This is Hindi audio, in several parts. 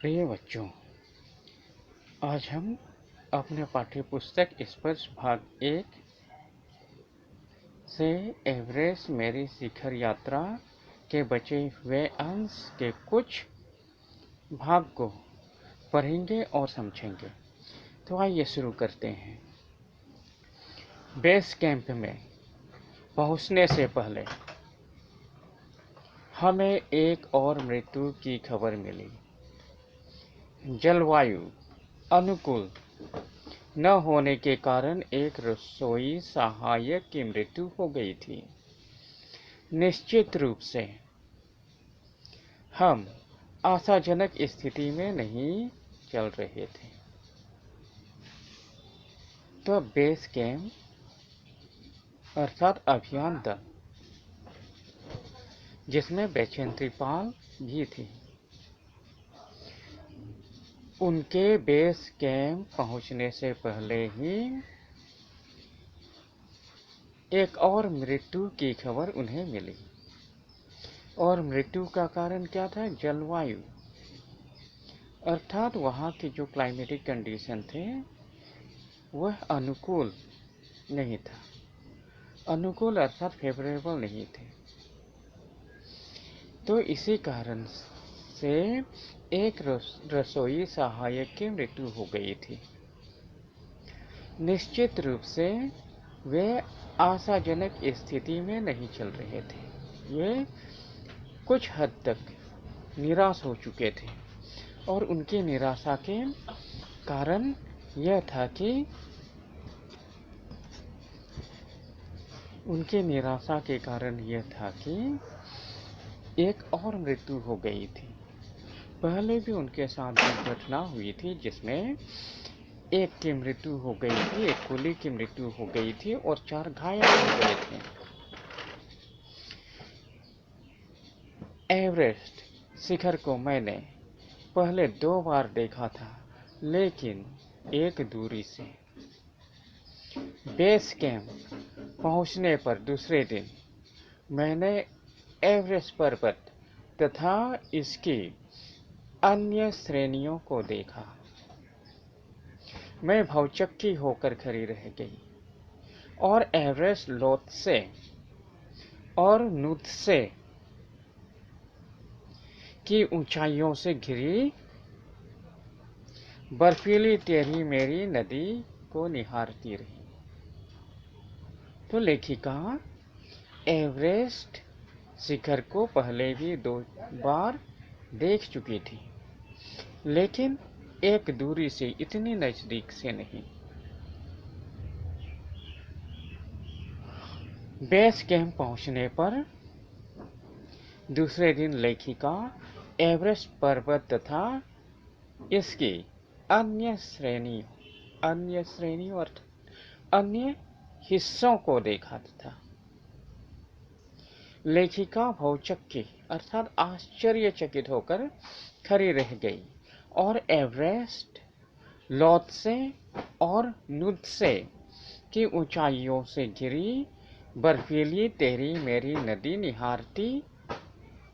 प्रिय बच्चों, आज हम अपने पाठ्य पुस्तक स्पर्श भाग 1 से एवरेस्ट मेरी शिखर यात्रा के बचे हुए अंश के कुछ भाग को पढ़ेंगे और समझेंगे। तो आइए शुरू करते हैं। बेस कैंप में पहुंचने से पहले हमें एक और मृत्यु की खबर मिली। जलवायु अनुकूल न होने के कारण एक रसोई सहायक की मृत्यु हो गई थी। निश्चित रूप से हम आशाजनक स्थिति में नहीं चल रहे थे। तो बेस कैंप अर्थात अभियान दल, जिसमें बैचेंद्री पाल भी थी, उनके बेस कैंप पहुंचने से पहले ही एक और मृत्यु की खबर उन्हें मिली। और मृत्यु का कारण क्या था? जलवायु, अर्थात वहाँ की जो क्लाइमेटिक कंडीशन थे वह अनुकूल नहीं था। अनुकूल अर्थात फेवरेबल नहीं थे। तो इसी कारण से एक रसोई सहायक की मृत्यु हो गई थी। निश्चित रूप से वे आशाजनक स्थिति में नहीं चल रहे थे। वे कुछ हद तक निराश हो चुके थे और उनकी निराशा के कारण यह था कि एक और मृत्यु हो गई थी। पहले भी उनके साथ दुर्घटना हुई थी जिसमें एक की मृत्यु हो गई थी, एक कुली की मृत्यु हो गई थी और 4 घायल हो गए थे। एवरेस्ट शिखर को मैंने पहले 2 बार देखा था, लेकिन एक दूरी से। बेस कैंप पहुंचने पर दूसरे दिन मैंने एवरेस्ट पर्वत तथा इसकी अन्य श्रेणियों को देखा। मैं भौचक्की होकर खड़ी रह गई और एवरेस्ट लोत्से और नुत्से की ऊंचाइयों से घिरी बर्फीली टेढ़ी मेरी नदी को निहारती रही। तो लेखिका एवरेस्ट शिखर को पहले भी 2 बार देख चुकी थी, लेकिन एक दूरी से, इतनी नजदीक से नहीं। बेस कैंप पहुंचने पर दूसरे दिन लेखिका एवरेस्ट पर्वत तथा इसकी अन्य श्रेणियों और अन्य हिस्सों को देखा था। लेखिका भौचक्की अर्थात आश्चर्यचकित होकर खड़ी रह गई और एवरेस्ट, लोत्से और नुत्से की ऊंचाइयों से घिरी बर्फीली टेढ़ी मेरी नदी निहारती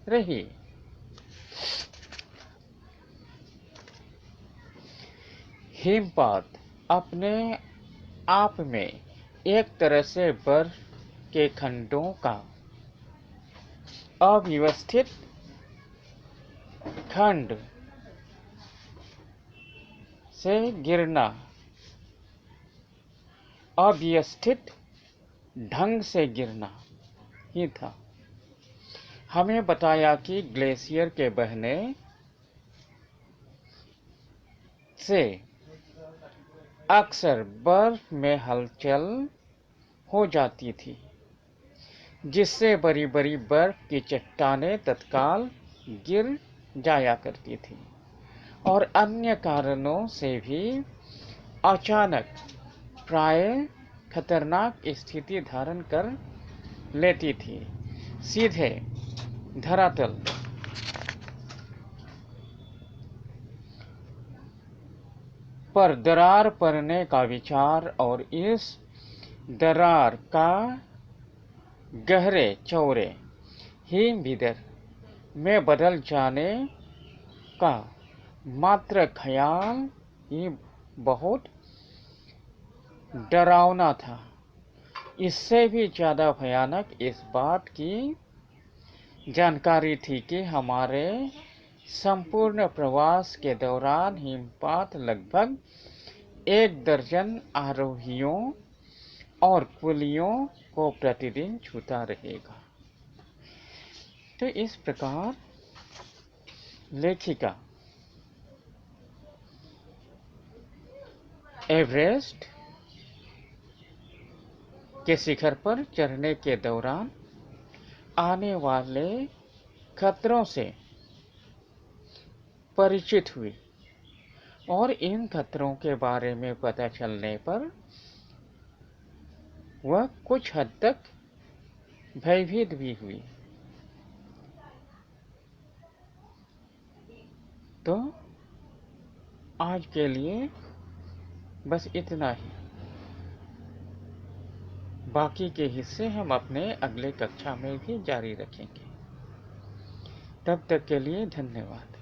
रही। हिमपात अपने आप में एक तरह से बर्फ के खंडों का अव्यवस्थित खंड से गिरना, अव्यवस्थित ढंग से गिरना ही था। हमें बताया कि ग्लेशियर के बहने से अक्सर बर्फ में हलचल हो जाती थी, जिससे बड़ी बड़ी बर्फ की चट्टानें तत्काल गिर जाया करती थी और अन्य कारणों से भी अचानक प्राय खतरनाक स्थिति धारण कर लेती थी। सीधे धरातल पर दरार पड़ने का विचार और इस दरार का गहरे चौड़े हिम भीतर में बदल जाने का मात्र ख्याल ही बहुत डरावना था। इससे भी ज़्यादा भयानक इस बात की जानकारी थी कि हमारे संपूर्ण प्रवास के दौरान हिमपात लगभग 1 दर्जन आरोहियों और कुलियों को प्रतिदिन छूता रहेगा। तो इस प्रकार लेखिका एवरेस्ट के शिखर पर चढ़ने के दौरान आने वाले खतरों से परिचित हुई और इन खतरों के बारे में पता चलने पर वह कुछ हद तक भयभीत भी हुई। तो आज के लिए बस इतना ही। बाकी के हिस्से हम अपने अगले कक्षा में भी जारी रखेंगे। तब तक के लिए धन्यवाद।